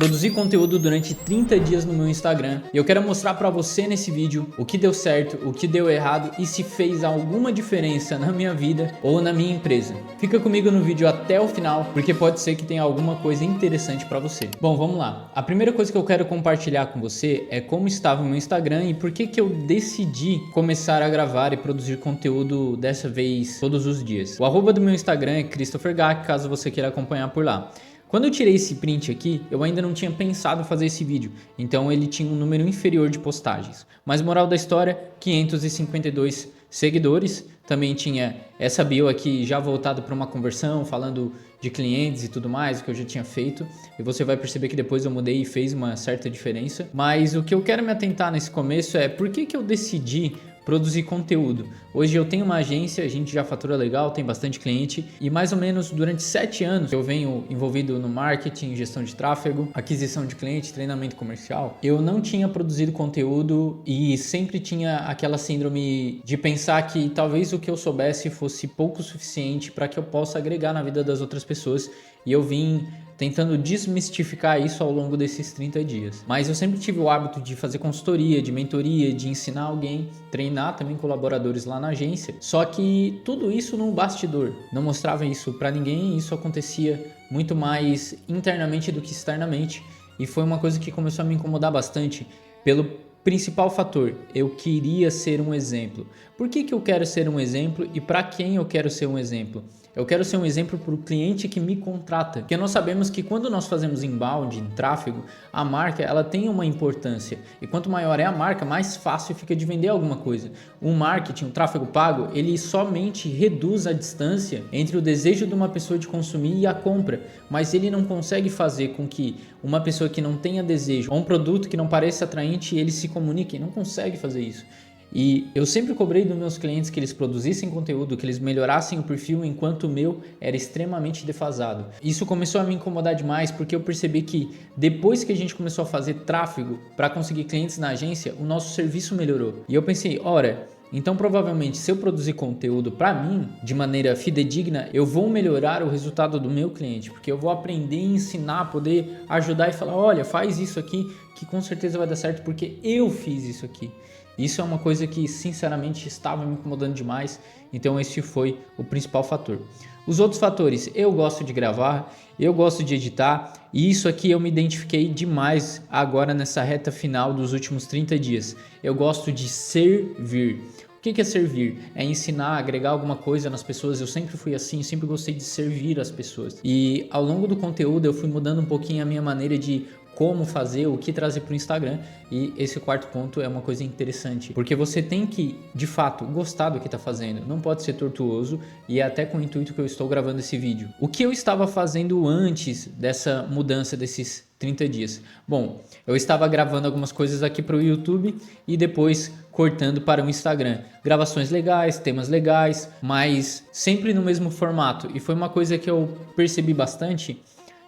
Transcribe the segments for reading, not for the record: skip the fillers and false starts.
Produzi conteúdo durante 30 dias no meu Instagram e eu quero mostrar pra você nesse vídeo o que deu certo, o que deu errado e se fez alguma diferença na minha vida ou na minha empresa. Fica comigo no vídeo até o final porque pode ser que tenha alguma coisa interessante pra você. Bom, vamos lá. A primeira coisa que eu quero compartilhar com você é como estava o meu Instagram e por que eu decidi começar a gravar e produzir conteúdo dessa vez todos os dias. O arroba do meu Instagram é Christopher Gack, caso você queira acompanhar por lá. Quando eu tirei esse print aqui, eu ainda não tinha pensado em fazer esse vídeo, então ele tinha um número inferior de postagens. Mas moral da história, 552 seguidores, também tinha essa bio aqui já voltada para uma conversão, falando de clientes e tudo mais, que eu já tinha feito. E você vai perceber que depois eu mudei e fez uma certa diferença. Mas o que eu quero me atentar nesse começo é por que eu decidi produzir conteúdo. Hoje eu tenho uma agência, a gente já fatura legal, tem bastante cliente e mais ou menos durante 7 anos eu venho envolvido no marketing, gestão de tráfego, aquisição de cliente, treinamento comercial. Eu não tinha produzido conteúdo e sempre tinha aquela síndrome de pensar que talvez o que eu soubesse fosse pouco suficiente para que eu possa agregar na vida das outras pessoas e eu vim tentando desmistificar isso ao longo desses 30 dias. Mas eu sempre tive o hábito de fazer consultoria, de mentoria, de ensinar alguém, treinar também colaboradores lá na agência. Só que tudo isso no bastidor. Não mostrava isso para ninguém, isso acontecia muito mais internamente do que externamente. E foi uma coisa que começou a me incomodar bastante pelo principal fator, eu queria ser um exemplo. Por que eu quero ser um exemplo e para quem eu quero ser um exemplo? Eu quero ser um exemplo para o cliente que me contrata, porque nós sabemos que quando nós fazemos inbound, em tráfego, a marca ela tem uma importância e quanto maior é a marca, mais fácil fica de vender alguma coisa. O marketing, o tráfego pago, ele somente reduz a distância entre o desejo de uma pessoa de consumir e a compra, mas ele não consegue fazer com que uma pessoa que não tenha desejo ou um produto que não pareça atraente, ele se comunique, não consegue fazer isso. E eu sempre cobrei dos meus clientes que eles produzissem conteúdo, que eles melhorassem o perfil, enquanto o meu era extremamente defasado. Isso começou a me incomodar demais porque eu percebi que depois que a gente começou a fazer tráfego para conseguir clientes na agência, o nosso serviço melhorou. E eu pensei, ora, então provavelmente se eu produzir conteúdo para mim de maneira fidedigna, eu vou melhorar o resultado do meu cliente, porque eu vou aprender e ensinar, poder ajudar e falar, olha, faz isso aqui que com certeza vai dar certo porque eu fiz isso aqui. Isso é uma coisa que sinceramente estava me incomodando demais, então esse foi o principal fator. Os outros fatores, eu gosto de gravar, eu gosto de editar e isso aqui eu me identifiquei demais agora nessa reta final dos últimos 30 dias. Eu gosto de servir. O que é servir? É ensinar, agregar alguma coisa nas pessoas. Eu sempre fui assim, sempre gostei de servir as pessoas. E ao longo do conteúdo eu fui mudando um pouquinho a minha maneira de como fazer, o que trazer para o Instagram. E esse quarto ponto é uma coisa interessante, porque você tem que, de fato, gostar do que está fazendo. Não pode ser tortuoso e é até com o intuito que eu estou gravando esse vídeo. O que eu estava fazendo antes dessa mudança desses 30 dias? Bom, eu estava gravando algumas coisas aqui para o YouTube e depois cortando para o Instagram. Gravações legais, temas legais, mas sempre no mesmo formato. E foi uma coisa que eu percebi bastante,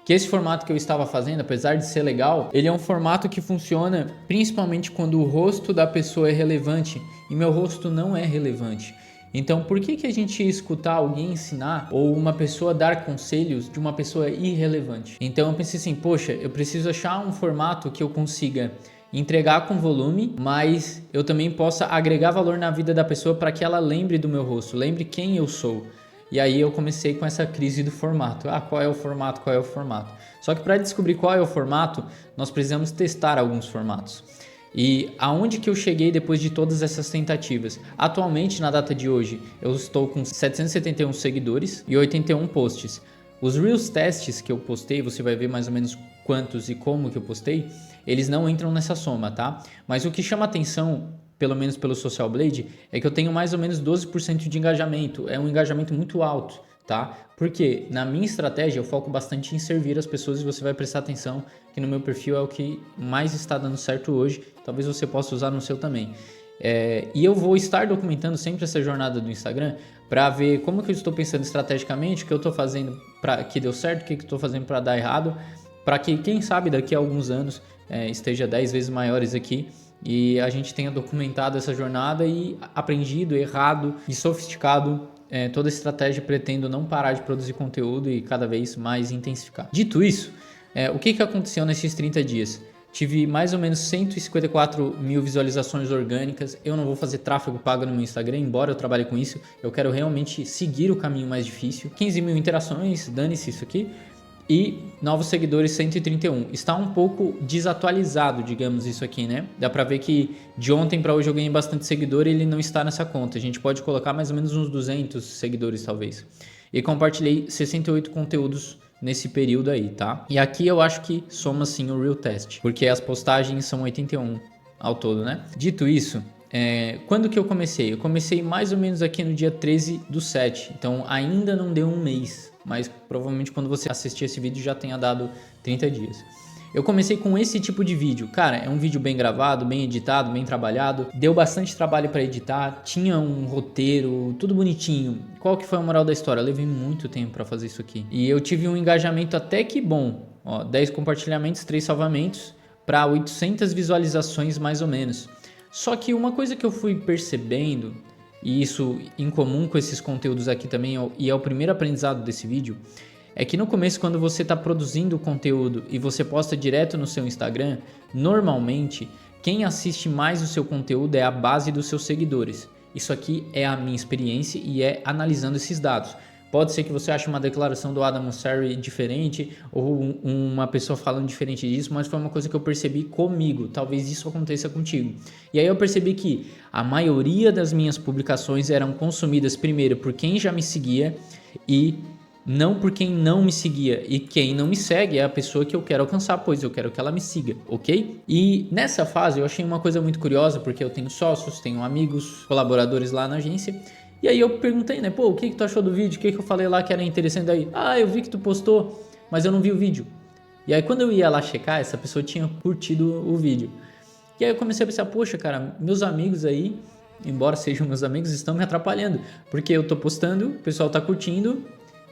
que esse formato que eu estava fazendo, apesar de ser legal, ele é um formato que funciona principalmente quando o rosto da pessoa é relevante e meu rosto não é relevante. Então por que a gente ia escutar alguém ensinar ou uma pessoa dar conselhos de uma pessoa irrelevante? Então eu pensei assim, poxa, eu preciso achar um formato que eu consiga entregar com volume, mas eu também possa agregar valor na vida da pessoa para que ela lembre do meu rosto, lembre quem eu sou. E aí eu comecei com essa crise do formato. Qual é o formato? Qual é o formato? Só que para descobrir qual é o formato, nós precisamos testar alguns formatos. E aonde que eu cheguei depois de todas essas tentativas? Atualmente, na data de hoje, eu estou com 771 seguidores e 81 posts. Os Reels testes que eu postei, você vai ver mais ou menos quantos e como que eu postei, eles não entram nessa soma, tá? Mas o que chama atenção, pelo menos pelo Social Blade, é que eu tenho mais ou menos 12% de engajamento. É um engajamento muito alto, tá? Porque na minha estratégia eu foco bastante em servir as pessoas e você vai prestar atenção que no meu perfil é o que mais está dando certo hoje. Talvez você possa usar no seu também. E eu vou estar documentando sempre essa jornada do Instagram para ver como que eu estou pensando estrategicamente, o que eu estou fazendo para que deu certo, o que eu estou fazendo para dar errado, para que quem sabe daqui a alguns anos esteja 10 vezes maiores aqui e a gente tenha documentado essa jornada e aprendido, errado e sofisticado toda a estratégia. Pretendo não parar de produzir conteúdo e cada vez mais intensificar. Dito isso, O que aconteceu nesses 30 dias? Tive mais ou menos 154 mil visualizações orgânicas. Eu não vou fazer tráfego pago no meu Instagram, embora eu trabalhe com isso. Eu quero realmente seguir o caminho mais difícil. 15 mil interações, dane-se isso aqui. E novos seguidores 131. Está um pouco desatualizado, digamos, isso aqui, né? Dá pra ver que de ontem pra hoje eu ganhei bastante seguidor e ele não está nessa conta. A gente pode colocar mais ou menos uns 200 seguidores, talvez. E compartilhei 68 conteúdos nesse período aí, tá? E aqui eu acho que soma sim o real test, porque as postagens são 81 ao todo, né? Dito isso, quando que eu comecei? Eu comecei mais ou menos aqui no dia 13/7, então ainda não deu um mês, mas provavelmente quando você assistir esse vídeo já tenha dado 30 dias. Eu comecei com esse tipo de vídeo, cara, é um vídeo bem gravado, bem editado, bem trabalhado, deu bastante trabalho para editar, tinha um roteiro, tudo bonitinho. Qual que foi a moral da história? Eu levei muito tempo para fazer isso aqui e eu tive um engajamento até que bom, 10 compartilhamentos, 3 salvamentos para 800 visualizações mais ou menos. Só que uma coisa que eu fui percebendo, e isso em comum com esses conteúdos aqui também, e é o primeiro aprendizado desse vídeo, é que no começo, quando você está produzindo conteúdo e você posta direto no seu Instagram, normalmente quem assiste mais o seu conteúdo é a base dos seus seguidores. Isso aqui é a minha experiência e é analisando esses dados. Pode ser que você ache uma declaração do Adam Mosseri diferente ou uma pessoa falando diferente disso, mas foi uma coisa que eu percebi comigo. Talvez isso aconteça contigo. E aí eu percebi que a maioria das minhas publicações eram consumidas primeiro por quem já me seguia e não por quem não me seguia, e quem não me segue é a pessoa que eu quero alcançar, pois eu quero que ela me siga, ok? E nessa fase eu achei uma coisa muito curiosa, porque eu tenho sócios, tenho amigos, colaboradores lá na agência, e aí eu perguntei, né, pô, o que tu achou do vídeo? O que eu falei lá que era interessante? Daí, eu vi que tu postou, mas eu não vi o vídeo. E aí quando eu ia lá checar, essa pessoa tinha curtido o vídeo. E aí eu comecei a pensar, poxa, cara, meus amigos aí, embora sejam meus amigos, estão me atrapalhando, porque eu tô postando, o pessoal tá curtindo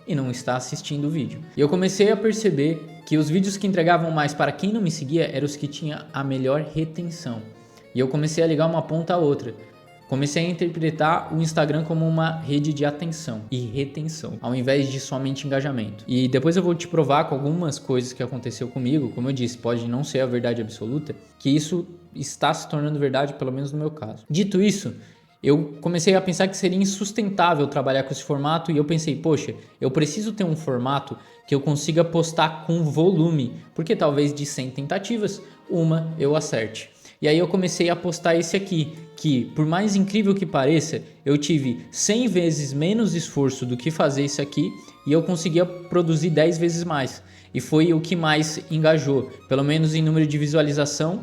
e não está assistindo o vídeo. E eu comecei a perceber que os vídeos que entregavam mais para quem não me seguia eram os que tinham a melhor retenção. E eu comecei a ligar uma ponta à outra. Comecei a interpretar o Instagram como uma rede de atenção e retenção, ao invés de somente engajamento. E depois eu vou te provar com algumas coisas que aconteceu comigo, como eu disse, pode não ser a verdade absoluta, que isso está se tornando verdade, pelo menos no meu caso. Dito isso, eu comecei a pensar que seria insustentável trabalhar com esse formato e eu pensei, poxa, eu preciso ter um formato que eu consiga postar com volume, porque talvez de 100 tentativas, uma eu acerte. E aí eu comecei a postar esse aqui, que por mais incrível que pareça, eu tive 100 vezes menos esforço do que fazer isso aqui e eu conseguia produzir 10 vezes mais. E foi o que mais engajou, pelo menos em número de visualização.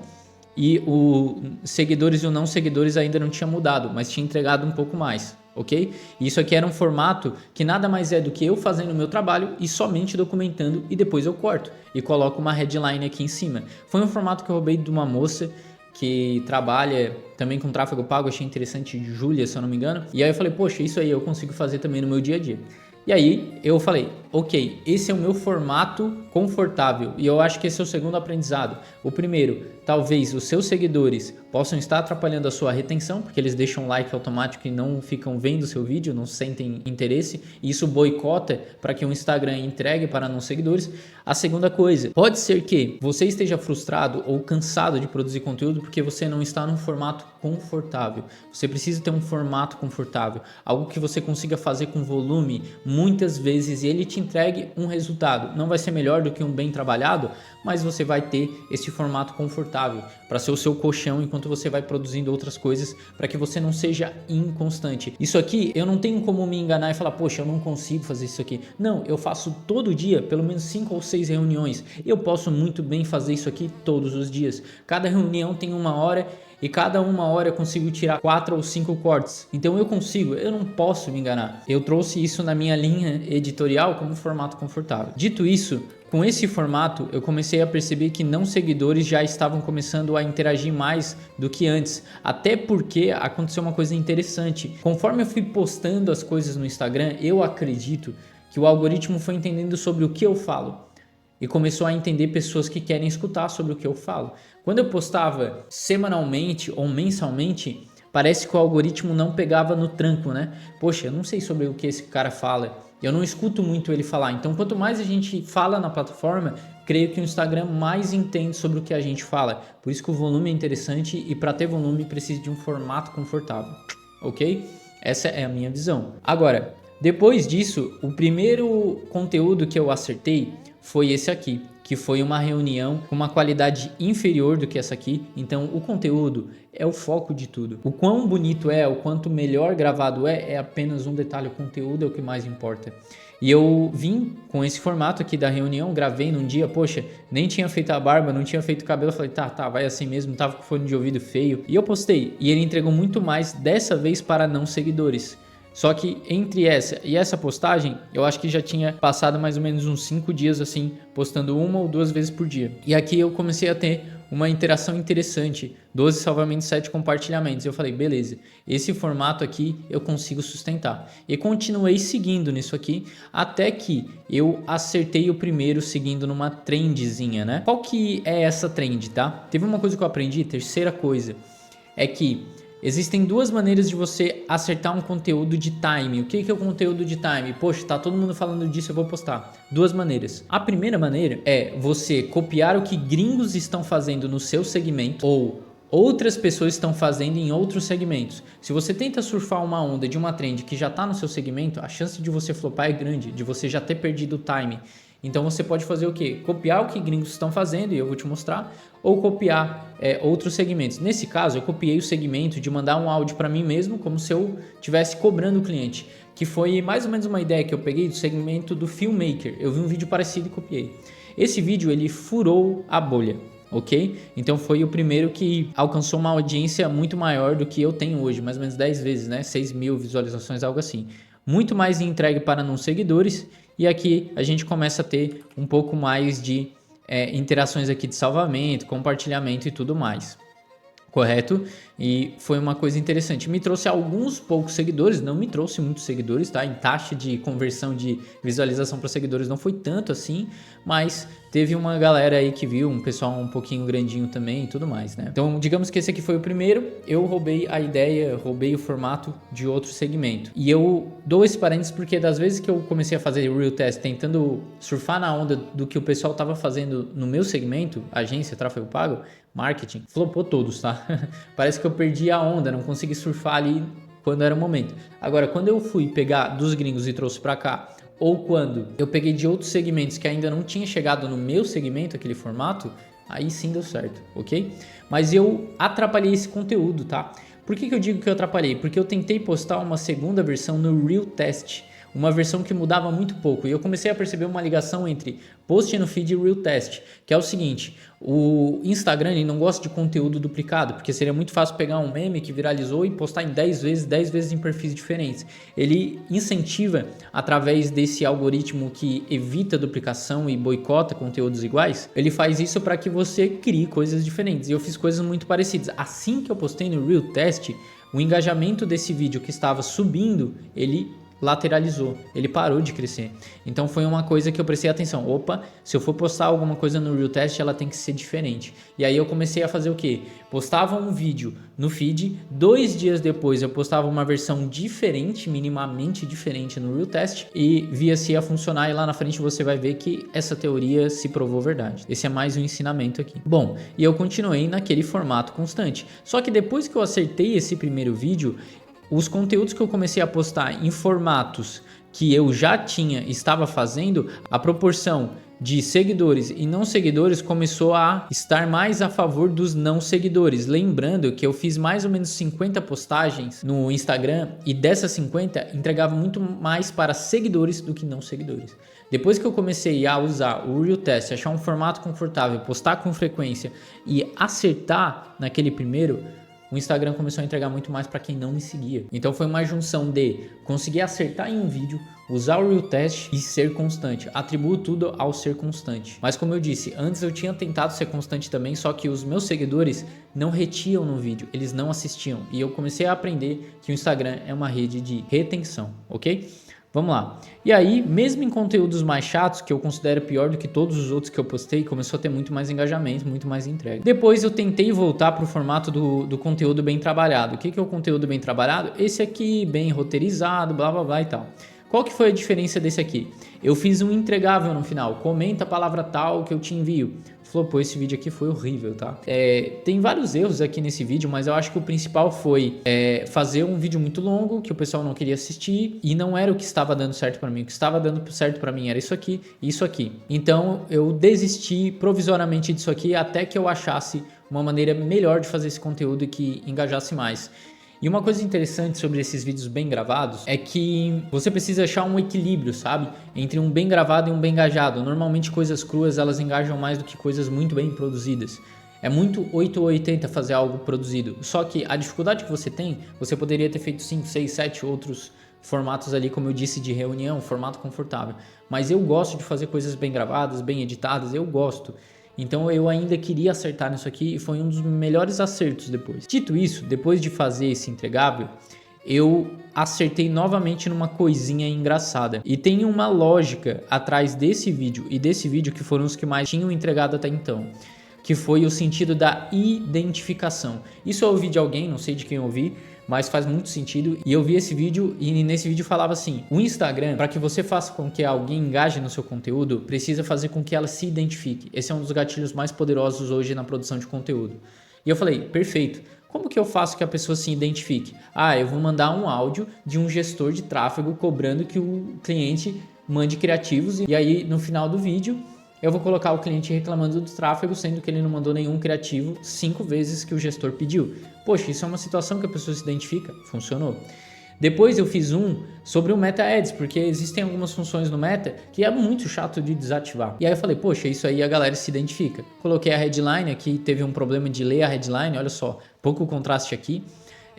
E os seguidores e os não seguidores ainda não tinha mudado, mas tinha entregado um pouco mais, ok? E isso aqui era um formato que nada mais é do que eu fazendo o meu trabalho e somente documentando e depois eu corto e coloco uma headline aqui em cima. Foi um formato que eu roubei de uma moça que trabalha também com tráfego pago, achei interessante, Júlia, se eu não me engano. E aí eu falei, poxa, isso aí eu consigo fazer também no meu dia a dia. E aí eu falei, ok, esse é o meu formato confortável e eu acho que esse é o segundo aprendizado. O primeiro, talvez os seus seguidores possam estar atrapalhando a sua retenção, porque eles deixam um like automático e não ficam vendo o seu vídeo, não sentem interesse, e isso boicota para que o Instagram entregue para não seguidores. A segunda coisa, pode ser que você esteja frustrado ou cansado de produzir conteúdo porque você não está num formato confortável. Você precisa ter um formato confortável, algo que você consiga fazer com volume muitas vezes e ele te entregue um resultado. Não vai ser melhor do que um bem trabalhado, mas você vai ter esse formato confortável para ser o seu colchão enquanto você vai produzindo outras coisas, para que você não seja inconstante. Isso aqui eu não tenho como me enganar e falar, poxa, eu não consigo fazer isso aqui. Não, eu faço todo dia, pelo menos 5 ou 6 reuniões. Eu posso muito bem fazer isso aqui todos os dias. Cada reunião tem 1 hora e cada 1 hora eu consigo tirar 4 ou 5 cortes. Então eu não posso me enganar. Eu trouxe isso na minha linha editorial como formato confortável. Dito isso, com esse formato eu comecei a perceber que não seguidores já estavam começando a interagir mais do que antes. Até porque aconteceu uma coisa interessante. Conforme eu fui postando as coisas no Instagram, eu acredito que o algoritmo foi entendendo sobre o que eu falo. E começou a entender pessoas que querem escutar sobre o que eu falo. Quando eu postava semanalmente ou mensalmente, parece que o algoritmo não pegava no tranco, né? Poxa, eu não sei sobre o que esse cara fala, eu não escuto muito ele falar. Então, quanto mais a gente fala na plataforma, creio que o Instagram mais entende sobre o que a gente fala. Por isso que o volume é interessante e para ter volume precisa de um formato confortável, ok? Essa é a minha visão. Agora, depois disso, o primeiro conteúdo que eu acertei foi esse aqui, que foi uma reunião com uma qualidade inferior do que essa aqui. Então o conteúdo é o foco de tudo. O quão bonito é, o quanto melhor gravado é apenas um detalhe. O conteúdo é o que mais importa. E eu vim com esse formato aqui da reunião, gravei num dia, poxa, nem tinha feito a barba, não tinha feito o cabelo, falei, tá, vai assim mesmo, tava com fone de ouvido feio. E eu postei, e ele entregou muito mais, dessa vez para não seguidores. Só que entre essa e essa postagem, eu acho que já tinha passado mais ou menos uns 5 dias assim, postando 1 ou 2 vezes por dia. E aqui eu comecei a ter uma interação interessante, 12 salvamentos, 7 compartilhamentos. Eu falei, beleza, esse formato aqui eu consigo sustentar. E continuei seguindo nisso aqui, até que eu acertei o primeiro seguindo numa trendzinha, né? Qual que é essa trend, tá? Teve uma coisa que eu aprendi, terceira coisa, é que existem duas maneiras de você acertar um conteúdo de time. O que é o conteúdo de time? Poxa, tá todo mundo falando disso, eu vou postar. Duas maneiras. A primeira maneira é você copiar o que gringos estão fazendo no seu segmento ou outras pessoas estão fazendo em outros segmentos. Se você tenta surfar uma onda de uma trend que já está no seu segmento, a chance de você flopar é grande, de você já ter perdido o time. Então você pode fazer o quê? Copiar o que gringos estão fazendo, e eu vou te mostrar, ou copiar outros segmentos. Nesse caso, eu copiei o segmento de mandar um áudio para mim mesmo, como se eu estivesse cobrando o cliente, que foi mais ou menos uma ideia que eu peguei do segmento do filmmaker. Eu vi um vídeo parecido e copiei. Esse vídeo ele furou a bolha, ok? Então foi o primeiro que alcançou uma audiência muito maior do que eu tenho hoje, mais ou menos 10 vezes, né? 6 mil visualizações, algo assim. Muito mais entregue para não seguidores. E aqui a gente começa a ter um pouco mais de interações aqui de salvamento, compartilhamento e tudo mais. Correto? E foi uma coisa interessante. Me trouxe alguns poucos seguidores, não me trouxe muitos seguidores, tá? Em taxa de conversão de visualização para seguidores não foi tanto assim, mas teve uma galera aí que viu, um pessoal um pouquinho grandinho também e tudo mais, né? Então, digamos que esse aqui foi o primeiro, eu roubei a ideia, roubei o formato de outro segmento. E eu dou esse parênteses porque das vezes que eu comecei a fazer real test, tentando surfar na onda do que o pessoal estava fazendo no meu segmento, agência, tráfego pago, marketing, flopou todos, tá? Parece que eu perdi a onda, não consegui surfar ali quando era o momento. Agora, quando eu fui pegar dos gringos e trouxe para cá, ou quando eu peguei de outros segmentos que ainda não tinha chegado no meu segmento, aquele formato, aí sim deu certo, ok? Mas eu atrapalhei esse conteúdo, tá? Por que eu digo que eu atrapalhei? Porque eu tentei postar uma segunda versão no Real Test, uma versão que mudava muito pouco, e eu comecei a perceber uma ligação entre post no feed e Real Test, que é o seguinte: o Instagram ele não gosta de conteúdo duplicado, porque seria muito fácil pegar um meme que viralizou e postar em 10 vezes em perfis diferentes. Ele incentiva, através desse algoritmo que evita duplicação e boicota conteúdos iguais, ele faz isso para que você crie coisas diferentes, e eu fiz coisas muito parecidas. Assim que eu postei no Real Test, o engajamento desse vídeo que estava subindo, ele lateralizou, ele parou de crescer. Então foi uma coisa que eu prestei atenção. Opa, se eu for postar alguma coisa no Real Test, ela tem que ser diferente. E aí eu comecei a fazer o quê? Postava um vídeo no feed, 2 dias depois eu postava uma versão diferente, minimamente diferente no Real Test, e via se ia funcionar, e lá na frente você vai ver que essa teoria se provou verdade. Esse é mais um ensinamento aqui. Bom, e eu continuei naquele formato constante. Só que depois que eu acertei esse primeiro vídeo, os conteúdos que eu comecei a postar em formatos que eu já estava fazendo, a proporção de seguidores e não seguidores começou a estar mais a favor dos não seguidores. Lembrando que eu fiz mais ou menos 50 postagens no Instagram, e dessas 50 entregava muito mais para seguidores do que não seguidores. Depois que eu comecei a usar o Real Test, achar um formato confortável, postar com frequência e acertar naquele primeiro, o Instagram começou a entregar muito mais para quem não me seguia. Então foi uma junção de conseguir acertar em um vídeo, usar o Real Test e ser constante. Atribuo tudo ao ser constante. Mas como eu disse, antes eu tinha tentado ser constante também, só que os meus seguidores não retiam no vídeo, eles não assistiam. E eu comecei a aprender que o Instagram é uma rede de retenção, ok? Vamos lá. E aí, mesmo em conteúdos mais chatos, que eu considero pior do que todos os outros que eu postei, começou a ter muito mais engajamento, muito mais entrega. Depois eu tentei voltar para o formato do conteúdo bem trabalhado. O que é o conteúdo bem trabalhado? Esse aqui, bem roteirizado, blá blá blá e tal. Qual que foi a diferença desse aqui? Eu fiz um entregável no final, comenta a palavra tal que eu te envio. Flopou, esse vídeo aqui foi horrível, tá? Tem vários erros aqui nesse vídeo, mas eu acho que o principal foi fazer um vídeo muito longo, que o pessoal não queria assistir, e não era o que estava dando certo pra mim. O que estava dando certo pra mim era isso aqui e isso aqui. Então eu desisti provisoriamente disso aqui até que eu achasse uma maneira melhor de fazer esse conteúdo e que engajasse mais. E uma coisa interessante sobre esses vídeos bem gravados é que você precisa achar um equilíbrio, sabe? Entre um bem gravado e um bem engajado. Normalmente coisas cruas elas engajam mais do que coisas muito bem produzidas. É muito 8 ou 80 fazer algo produzido. Só que a dificuldade que você tem, você poderia ter feito 5, 6, 7 outros formatos ali, como eu disse, de reunião, formato confortável. Mas eu gosto de fazer coisas bem gravadas, bem editadas, eu gosto. Então eu ainda queria acertar nisso aqui e foi um dos melhores acertos depois. Dito isso, depois de fazer esse entregável, eu acertei novamente numa coisinha engraçada. E tem uma lógica atrás desse vídeo e desse vídeo que foram os que mais tinham entregado até então, que foi o sentido da identificação. Isso eu ouvi de alguém, não sei de quem eu ouvi, mas faz muito sentido. E eu vi esse vídeo e nesse vídeo falava assim: o Instagram, para que você faça com que alguém engaje no seu conteúdo, precisa fazer com que ela se identifique. Esse é um dos gatilhos mais poderosos hoje na produção de conteúdo. E eu falei, perfeito. Como que eu faço que a pessoa se identifique? Eu vou mandar um áudio de um gestor de tráfego cobrando que o cliente mande criativos. E aí no final do vídeo eu vou colocar o cliente reclamando do tráfego, sendo que ele não mandou nenhum criativo 5 vezes que o gestor pediu. Poxa, isso é uma situação que a pessoa se identifica. Funcionou. Depois eu fiz um sobre o Meta Ads, porque existem algumas funções no Meta que é muito chato de desativar. E aí eu falei, poxa, isso aí a galera se identifica. Coloquei a headline aqui, teve um problema de ler a headline, olha só, pouco contraste aqui.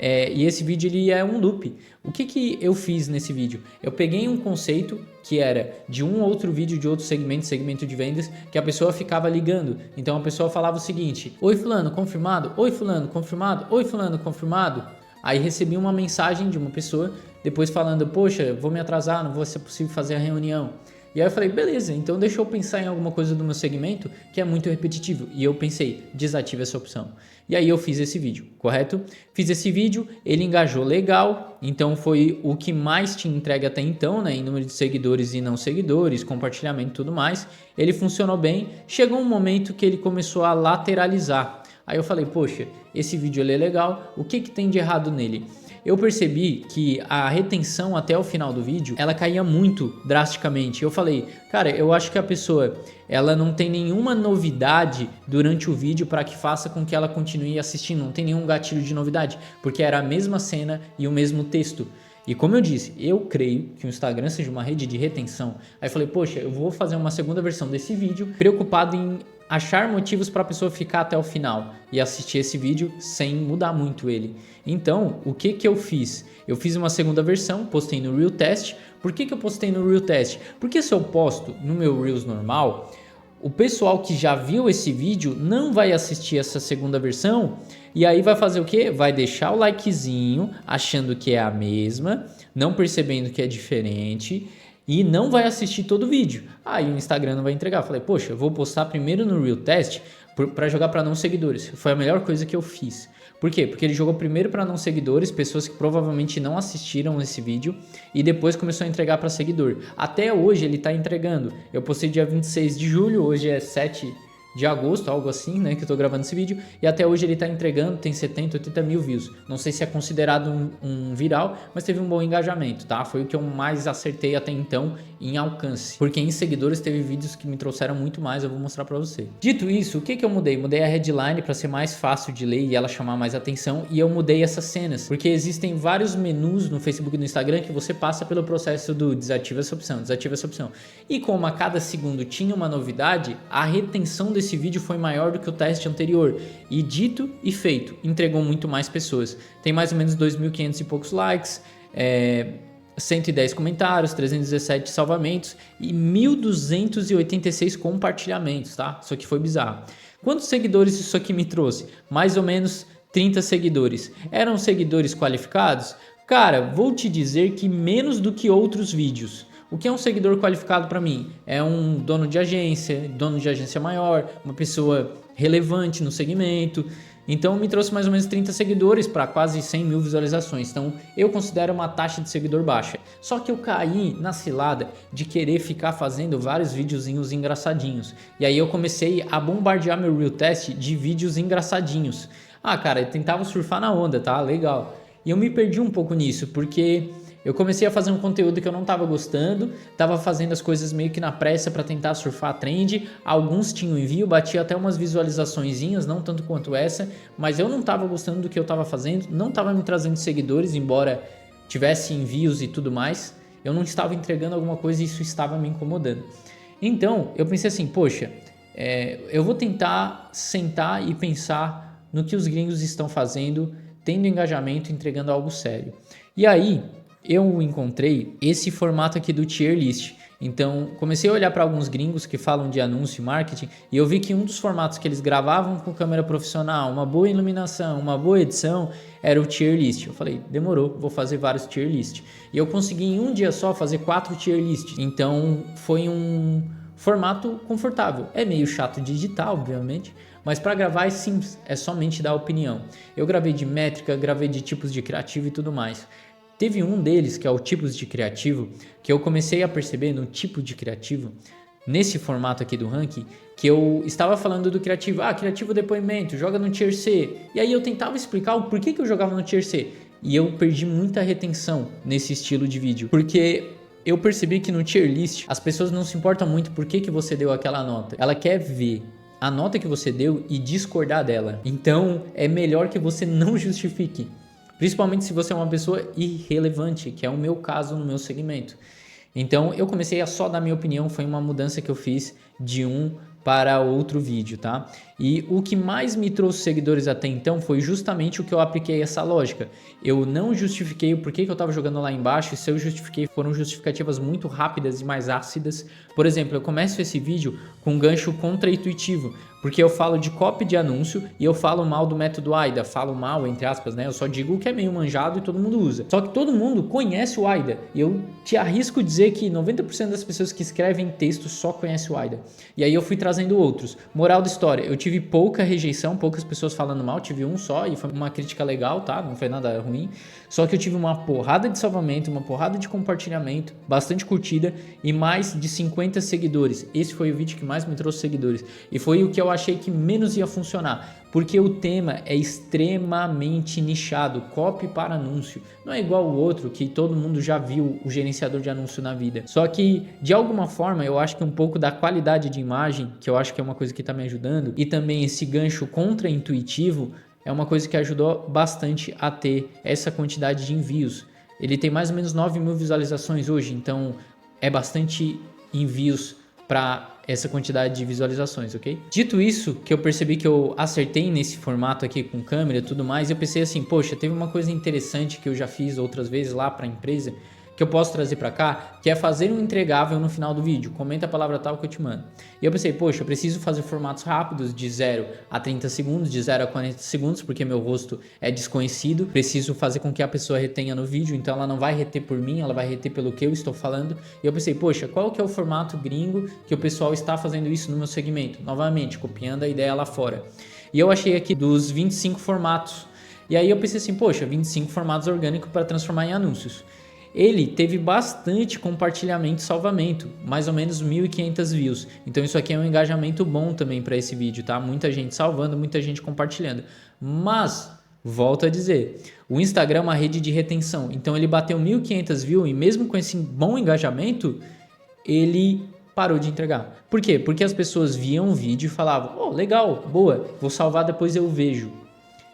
E esse vídeo ele é um loop. O que eu fiz nesse vídeo? Eu peguei um conceito que era de um outro vídeo de outro segmento de vendas, que a pessoa ficava ligando. Então a pessoa falava o seguinte: oi fulano, confirmado? Oi fulano, confirmado? Oi fulano, confirmado? Aí recebi uma mensagem de uma pessoa depois falando, poxa, vou me atrasar, não vai ser possível fazer a reunião. E aí eu falei, beleza, então deixa eu pensar em alguma coisa do meu segmento que é muito repetitivo. E eu pensei, desativa essa opção. E aí eu fiz esse vídeo, correto? Fiz esse vídeo, ele engajou legal, então foi o que mais tinha entregue até então, né? Em número de seguidores e não seguidores, compartilhamento e tudo mais. Ele funcionou bem, chegou um momento que ele começou a lateralizar. Aí eu falei, poxa, esse vídeo ele é legal, o que tem de errado nele? Eu percebi que a retenção até o final do vídeo, ela caía muito drasticamente. Eu falei, cara, eu acho que a pessoa, ela não tem nenhuma novidade durante o vídeo para que faça com que ela continue assistindo. Não tem nenhum gatilho de novidade, porque era a mesma cena e o mesmo texto. E como eu disse, eu creio que o Instagram seja uma rede de retenção. Aí eu falei, poxa, eu vou fazer uma segunda versão desse vídeo, preocupado em achar motivos para a pessoa ficar até o final e assistir esse vídeo sem mudar muito ele. Então, o que eu fiz? Eu fiz uma segunda versão, postei no Reel Test. Por que eu postei no Reel Test? Porque se eu posto no meu Reels normal, o pessoal que já viu esse vídeo não vai assistir essa segunda versão e aí vai fazer o quê? Vai deixar o likezinho achando que é a mesma, não percebendo que é diferente e não vai assistir todo o vídeo. Aí o Instagram não vai entregar. Falei, poxa, eu vou postar primeiro no Reel Test para jogar para não seguidores. Foi a melhor coisa que eu fiz. Por quê? Porque ele jogou primeiro para não seguidores, pessoas que provavelmente não assistiram esse vídeo, e depois começou a entregar para seguidor. Até hoje ele está entregando. Eu postei dia 26 de julho, hoje é 7 de agosto, algo assim, né, que eu tô gravando esse vídeo, e até hoje ele tá entregando, tem 70, 80 mil views. Não sei se é considerado um viral, mas teve um bom engajamento, tá? Foi o que eu mais acertei até então em alcance, porque em seguidores teve vídeos que me trouxeram muito mais, eu vou mostrar pra você. Dito isso, o que eu mudei? Mudei a headline pra ser mais fácil de ler e ela chamar mais atenção, e eu mudei essas cenas, porque existem vários menus no Facebook e no Instagram que você passa pelo processo do desativa essa opção, desativa essa opção. E como a cada segundo tinha uma novidade, a retenção desse vídeo foi maior do que o teste anterior, e dito e feito, entregou muito mais pessoas. Tem mais ou menos 2.500 e poucos likes, 110 comentários, 317 salvamentos e 1.286 compartilhamentos, tá? Isso aqui foi bizarro. Quantos seguidores isso aqui me trouxe? Mais ou menos 30 seguidores. Eram seguidores qualificados? Cara, vou te dizer que menos do que outros vídeos. O que é um seguidor qualificado para mim? É um dono de agência maior, uma pessoa relevante no segmento. Então me trouxe mais ou menos 30 seguidores para quase 100 mil visualizações. Então eu considero uma taxa de seguidor baixa. Só que eu caí na cilada de querer ficar fazendo vários videozinhos engraçadinhos. E aí eu comecei a bombardear meu Reel Test de vídeos engraçadinhos. Ah, cara, eu tentava surfar na onda, tá? Legal. E eu me perdi um pouco nisso, porque eu comecei a fazer um conteúdo que eu não estava gostando, estava fazendo as coisas meio que na pressa para tentar surfar a trend. Alguns tinham envio, batia até umas visualizaçõezinhas, não tanto quanto essa, mas eu não estava gostando do que eu estava fazendo, não estava me trazendo seguidores, embora tivesse envios e tudo mais. Eu não estava entregando alguma coisa e isso estava me incomodando. Então eu pensei assim, poxa, eu vou tentar sentar e pensar no que os gringos estão fazendo, tendo engajamento, entregando algo sério. E aí eu encontrei esse formato aqui do tier list. Então comecei a olhar para alguns gringos que falam de anúncio e marketing e eu vi que um dos formatos que eles gravavam com câmera profissional, uma boa iluminação, uma boa edição, era o tier list. Eu falei, demorou, vou fazer vários tier list. E eu consegui em um dia só fazer 4 tier lists. Então foi um formato confortável. É meio chato de editar, obviamente, mas para gravar é simples, é somente dar opinião. Eu gravei de métrica, gravei de tipos de criativo e tudo mais. Teve um deles, que é o tipos de criativo, que eu comecei a perceber no tipo de criativo, nesse formato aqui do ranking, que eu estava falando do criativo. Ah, criativo depoimento, joga no tier C. E aí eu tentava explicar o porquê que eu jogava no tier C. E eu perdi muita retenção nesse estilo de vídeo. Porque eu percebi que no tier list, as pessoas não se importam muito por que você deu aquela nota. Ela quer ver a nota que você deu e discordar dela. Então é melhor que você não justifique. Principalmente se você é uma pessoa irrelevante, que é o meu caso no meu segmento. Então eu comecei a só dar minha opinião, foi uma mudança que eu fiz de um para outro vídeo, tá? E o que mais me trouxe seguidores até então foi justamente o que eu apliquei essa lógica. Eu não justifiquei o porquê que eu estava jogando lá embaixo, e se eu justifiquei foram justificativas muito rápidas e mais ácidas. Por exemplo, eu começo esse vídeo com um gancho contra-intuitivo, porque eu falo de copy de anúncio e eu falo mal do método AIDA, falo mal entre aspas, né? Eu só digo o que é meio manjado e todo mundo usa. Só que todo mundo conhece o AIDA e eu te arrisco dizer que 90% das pessoas que escrevem texto só conhecem o AIDA. E aí eu fui trazendo outros. Moral da história, eu tive pouca rejeição, poucas pessoas falando mal, tive um só e foi uma crítica legal, tá? Não foi nada ruim. Só que eu tive uma porrada de salvamento, uma porrada de compartilhamento, bastante curtida e mais de 50 seguidores. Esse foi o vídeo que mais me trouxe seguidores. E foi o que eu achei que menos ia funcionar, porque o tema é extremamente nichado, copy para anúncio. Não é igual o outro que todo mundo já viu o gerenciador de anúncio na vida. Só que de alguma forma eu acho que um pouco da qualidade de imagem, que eu acho que é uma coisa que está me ajudando, e também esse gancho contra-intuitivo é uma coisa que ajudou bastante a ter essa quantidade de envios. Ele tem mais ou menos 9 mil visualizações hoje, então é bastante envios para essa quantidade de visualizações, ok? Dito isso, que eu percebi que eu acertei nesse formato aqui com câmera e tudo mais, eu pensei assim, poxa, teve uma coisa interessante que eu já fiz outras vezes lá para a empresa, que eu posso trazer para cá, que é fazer um entregável no final do vídeo. Comenta a palavra tal que eu te mando. E eu pensei, poxa, eu preciso fazer formatos rápidos de 0 a 30 segundos, de 0 a 40 segundos, porque meu rosto é desconhecido. Preciso fazer com que a pessoa retenha no vídeo, então ela não vai reter por mim, ela vai reter pelo que eu estou falando. E eu pensei, poxa, qual que é o formato gringo que o pessoal está fazendo isso no meu segmento? Novamente, copiando a ideia lá fora. E eu achei aqui dos 25 formatos. E aí eu pensei assim, poxa, 25 formatos orgânicos para transformar em anúncios. Ele teve bastante compartilhamento e salvamento, mais ou menos 1.500 views. Então isso aqui é um engajamento bom também para esse vídeo, tá? Muita gente salvando, muita gente compartilhando. Mas, volto a dizer, o Instagram é uma rede de retenção. Então ele bateu 1.500 views e mesmo com esse bom engajamento, ele parou de entregar. Por quê? Porque as pessoas viam o vídeo e falavam, oh, legal, boa, vou salvar, depois eu vejo.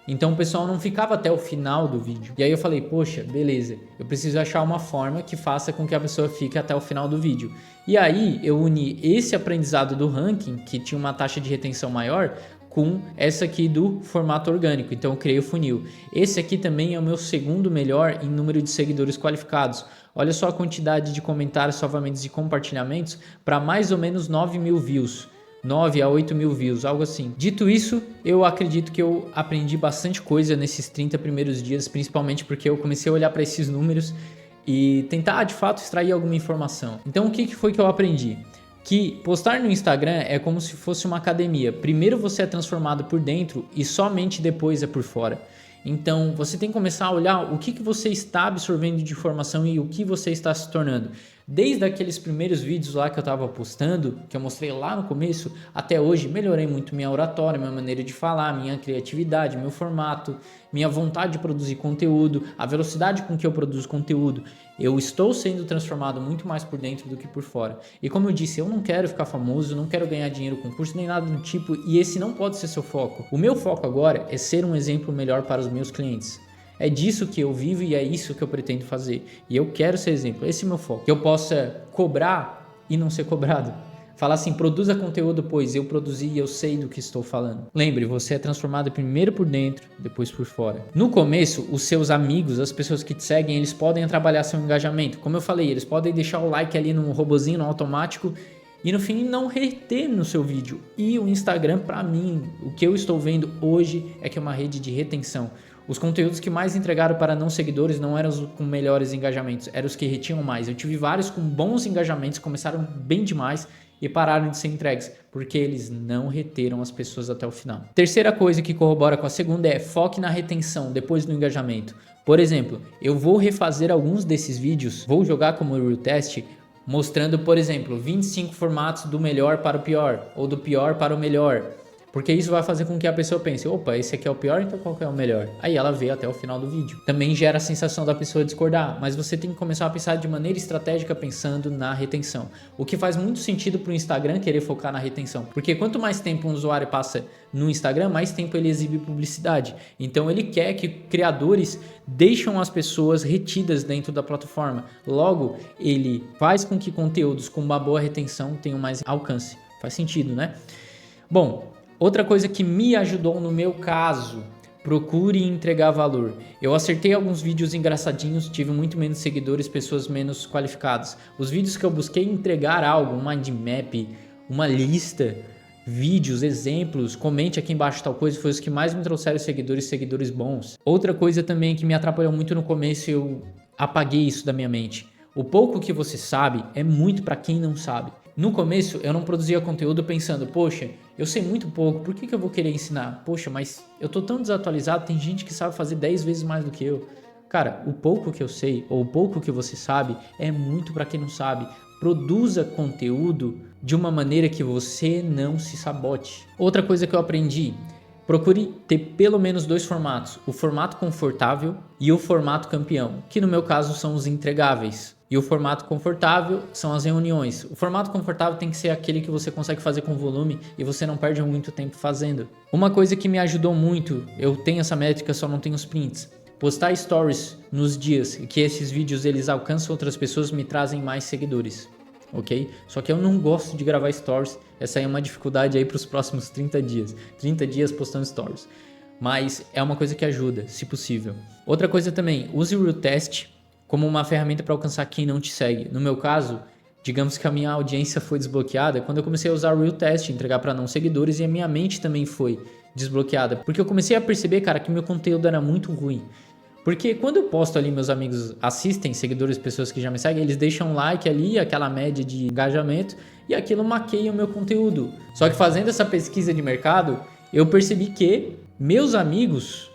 Então o pessoal não ficava até o final do vídeo. E aí eu falei, poxa, beleza, eu preciso achar uma forma que faça com que a pessoa fique até o final do vídeo. E aí eu uni esse aprendizado do ranking, que tinha uma taxa de retenção maior, com essa aqui do formato orgânico. Então eu criei o funil. Esse aqui também é o meu segundo melhor em número de seguidores qualificados. Olha só a quantidade de comentários, salvamentos e compartilhamentos para mais ou menos 9 mil views. 9 a 8 mil views, algo assim. Dito isso, eu acredito que eu aprendi bastante coisa nesses 30 primeiros dias, principalmente porque eu comecei a olhar para esses números e tentar de fato extrair alguma informação. Então o que foi que eu aprendi? Que postar no Instagram é como se fosse uma academia. Primeiro você é transformado por dentro e somente depois é por fora. Então você tem que começar a olhar o que você está absorvendo de informação e o que você está se tornando. Desde aqueles primeiros vídeos lá que eu estava postando, que eu mostrei lá no começo, até hoje melhorei muito minha oratória, minha maneira de falar, minha criatividade, meu formato, minha vontade de produzir conteúdo, a velocidade com que eu produzo conteúdo. Eu estou sendo transformado muito mais por dentro do que por fora. E como eu disse, eu não quero ficar famoso, não quero ganhar dinheiro com curso, nem nada do tipo, e esse não pode ser seu foco. O meu foco agora é ser um exemplo melhor para os meus clientes. É disso que eu vivo e é isso que eu pretendo fazer. E eu quero ser exemplo, esse é o meu foco. Que eu possa cobrar e não ser cobrado. Falar assim, produza conteúdo, pois eu produzi e eu sei do que estou falando. Lembre, você é transformado primeiro por dentro, depois por fora. No começo, os seus amigos, as pessoas que te seguem, eles podem trabalhar seu engajamento. Como eu falei, eles podem deixar o like ali no robozinho, no automático, e no fim não reter no seu vídeo. E o Instagram, para mim, o que eu estou vendo hoje é que é uma rede de retenção. Os conteúdos que mais entregaram para não seguidores não eram os com melhores engajamentos, eram os que retinham mais. Eu tive vários com bons engajamentos, começaram bem demais e pararam de ser entregues, porque eles não reteram as pessoas até o final. Terceira coisa que corrobora com a segunda é foque na retenção depois do engajamento. Por exemplo, eu vou refazer alguns desses vídeos, vou jogar como real test, mostrando, por exemplo, 25 formatos do melhor para o pior, ou do pior para o melhor. Porque isso vai fazer com que a pessoa pense, opa, esse aqui é o pior, então qual que é o melhor? Aí ela vê até o final do vídeo. Também gera a sensação da pessoa discordar, mas você tem que começar a pensar de maneira estratégica pensando na retenção. O que faz muito sentido para o Instagram querer focar na retenção. Porque quanto mais tempo um usuário passa no Instagram, mais tempo ele exibe publicidade. Então ele quer que criadores deixem as pessoas retidas dentro da plataforma. Logo, ele faz com que conteúdos com uma boa retenção tenham mais alcance. Faz sentido, né? Bom, outra coisa que me ajudou no meu caso, procure entregar valor. Eu acertei alguns vídeos engraçadinhos, tive muito menos seguidores, pessoas menos qualificadas. Os vídeos que eu busquei entregar algo, um mind map, uma lista, vídeos, exemplos, comente aqui embaixo tal coisa, foi os que mais me trouxeram seguidores bons. Outra coisa também que me atrapalhou muito no começo, eu apaguei isso da minha mente. O pouco que você sabe é muito para quem não sabe. No começo eu não produzia conteúdo pensando, poxa, eu sei muito pouco, por que eu vou querer ensinar? Poxa, mas eu tô tão desatualizado, tem gente que sabe fazer 10 vezes mais do que eu. Cara, o pouco que eu sei, ou o pouco que você sabe, é muito para quem não sabe. Produza conteúdo de uma maneira que você não se sabote. Outra coisa que eu aprendi, procure ter pelo menos 2 formatos, o formato confortável e o formato campeão, que no meu caso são os entregáveis. E o formato confortável são as reuniões. O formato confortável tem que ser aquele que você consegue fazer com volume e você não perde muito tempo fazendo. Uma coisa que me ajudou muito, eu tenho essa métrica, só não tenho os prints. Postar stories nos dias que esses vídeos eles alcançam outras pessoas me trazem mais seguidores, ok? Só que eu não gosto de gravar stories, essa aí é uma dificuldade aí para os próximos 30 dias. 30 dias postando stories. Mas é uma coisa que ajuda, se possível. Outra coisa também, use o Real Test como uma ferramenta para alcançar quem não te segue. No meu caso, digamos que a minha audiência foi desbloqueada quando eu comecei a usar o Real Test, entregar para não seguidores, e a minha mente também foi desbloqueada. Porque eu comecei a perceber, cara, que meu conteúdo era muito ruim. Porque quando eu posto ali, meus amigos assistem, seguidores, pessoas que já me seguem, eles deixam um like ali, aquela média de engajamento, e aquilo maqueia o meu conteúdo. Só que fazendo essa pesquisa de mercado, eu percebi que meus amigos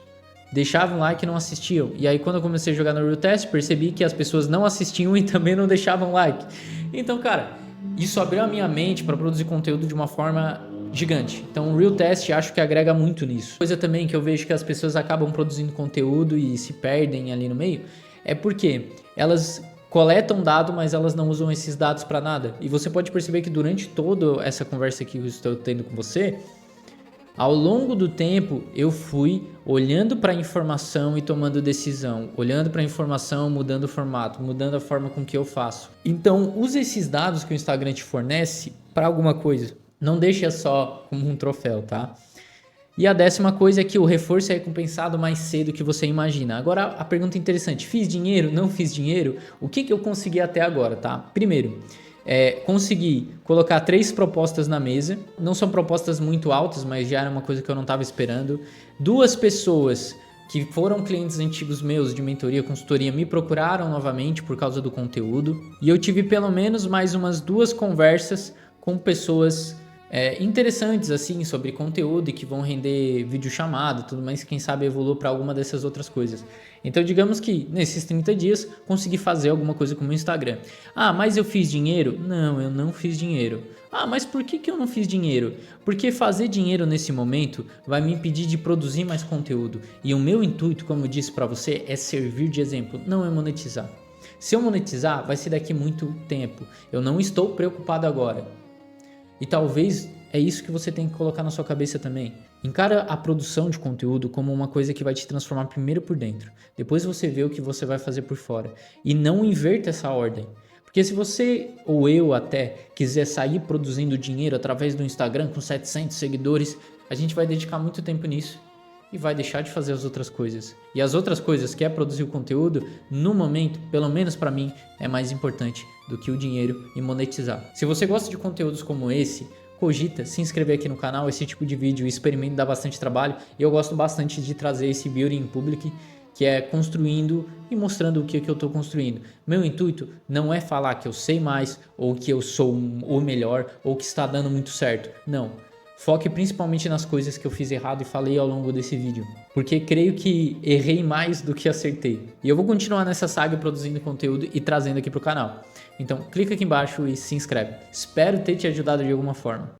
deixavam like e não assistiam. E aí quando eu comecei a jogar no Real Test, percebi que as pessoas não assistiam e também não deixavam like. Então, cara, isso abriu a minha mente para produzir conteúdo de uma forma gigante. Então o Real Test acho que agrega muito nisso. Coisa também que eu vejo que as pessoas acabam produzindo conteúdo e se perdem ali no meio, é porque elas coletam dado, mas elas não usam esses dados para nada. E você pode perceber que durante toda essa conversa que eu estou tendo com você, ao longo do tempo, eu fui olhando para a informação e tomando decisão, olhando para a informação, mudando o formato, mudando a forma com que eu faço. Então, use esses dados que o Instagram te fornece para alguma coisa. Não deixe só como um troféu, tá? E a 10ª coisa é que o reforço é recompensado mais cedo que você imagina. Agora, a pergunta interessante, fiz dinheiro? Não fiz dinheiro? O que eu consegui até agora, tá? Primeiro, consegui colocar 3 propostas na mesa. Não são propostas muito altas, mas já era uma coisa que eu não estava esperando. 2 pessoas que foram clientes antigos meus de mentoria, consultoria, me procuraram novamente por causa do conteúdo. E eu tive pelo menos mais umas 2 conversas com pessoas interessantes assim sobre conteúdo e que vão render videochamada, tudo mais, quem sabe evolua para alguma dessas outras coisas. Então digamos que nesses 30 dias consegui fazer alguma coisa com o meu Instagram. Ah, mas eu fiz dinheiro? Não, eu não fiz dinheiro. Ah, mas por que eu não fiz dinheiro? Porque fazer dinheiro nesse momento vai me impedir de produzir mais conteúdo. E o meu intuito, como eu disse para você, é servir de exemplo, não é monetizar. Se eu monetizar, vai ser daqui muito tempo. Eu não estou preocupado agora. E talvez é isso que você tem que colocar na sua cabeça também. Encara a produção de conteúdo como uma coisa que vai te transformar primeiro por dentro. Depois você vê o que você vai fazer por fora. E não inverta essa ordem. Porque se você, ou eu até, quiser sair produzindo dinheiro através do Instagram com 700 seguidores, a gente vai dedicar muito tempo nisso. E vai deixar de fazer as outras coisas. E as outras coisas, que é produzir o conteúdo, no momento, pelo menos para mim, é mais importante do que o dinheiro e monetizar. Se você gosta de conteúdos como esse, cogita se inscrever aqui no canal. Esse tipo de vídeo, experimento, dá bastante trabalho. E eu gosto bastante de trazer esse Building in Public, que é construindo e mostrando o que eu estou construindo. Meu intuito não é falar que eu sei mais, ou que eu sou o melhor, ou que está dando muito certo. Não. Foque principalmente nas coisas que eu fiz errado e falei ao longo desse vídeo, porque creio que errei mais do que acertei. E eu vou continuar nessa saga produzindo conteúdo e trazendo aqui para o canal. Então clica aqui embaixo e se inscreve. Espero ter te ajudado de alguma forma.